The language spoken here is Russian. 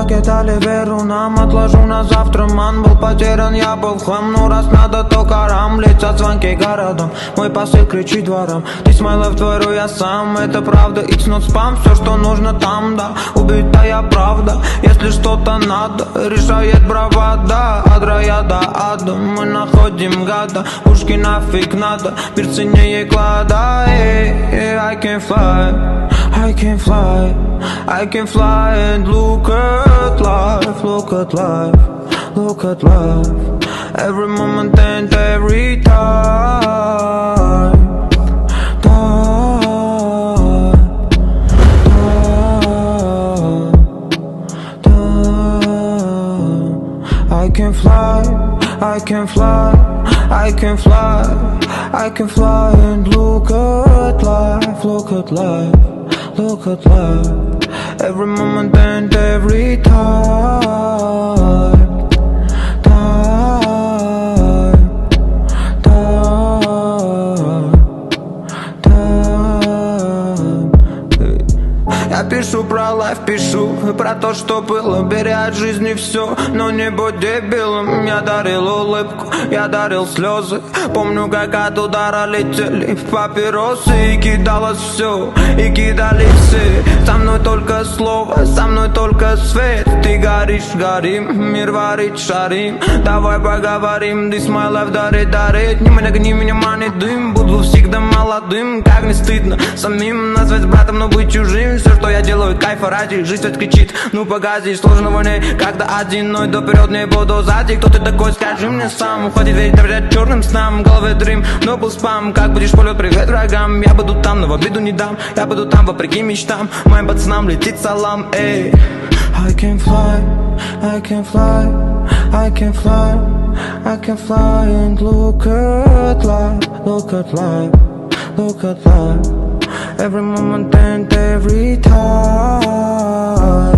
покидали веру нам. Отложу на завтра, ман, был потерян, я был в хлам. Ну раз надо, то карам, летят звонки городом. Мой посыл кричит дворам, ты смайлов творю я сам. Это правда, it's not spam, все что нужно там, да. Убитая правда, если что-то надо, решает бравада. От рая до ада мы находим гада. Пушки нафиг надо, мир ценнее клада. I can fly, I can fly, I can fly and look at life, look at life, look at life. Every moment and every time, time, time, time. I can fly, I can fly, I can fly, I can fly and look at life, look at life, look at life. Every moment and every time, time, time, time. Я пишу про лайф, пишу про то, что было. Бери от жизни все, но не будь дебилом. Я дарил улыбку, я дарил слезы. Помню, как от удара летели папиросы. И кидалось все, и кидали все. Со мной только слово, со мной только свет. Ты горишь, горим, мир варит, шарим. Давай поговорим, this my life, дарит, дарит. Не нагни меня, манит дым. Буду всегда молодым, как не стыдно самим назвать братом, но быть чужим. Все, что я делаю, кайфа ради. Жизнь ведь кричит, ну погоди, сложно войны. Когда одиной, то вперед не буду сзади. Кто ты такой, скажи мне сам. Уходит верить, доверять черным снам. В голове дрим, но был спам. Как будешь полет, привет врагам. Я буду там, но в обиду не дам. Я буду там, вопреки мечтам. Моим пацанам летит салам, эй. I can fly, I can fly, I can fly, I can fly and look at life, look at life, look at life. Every moment and every time.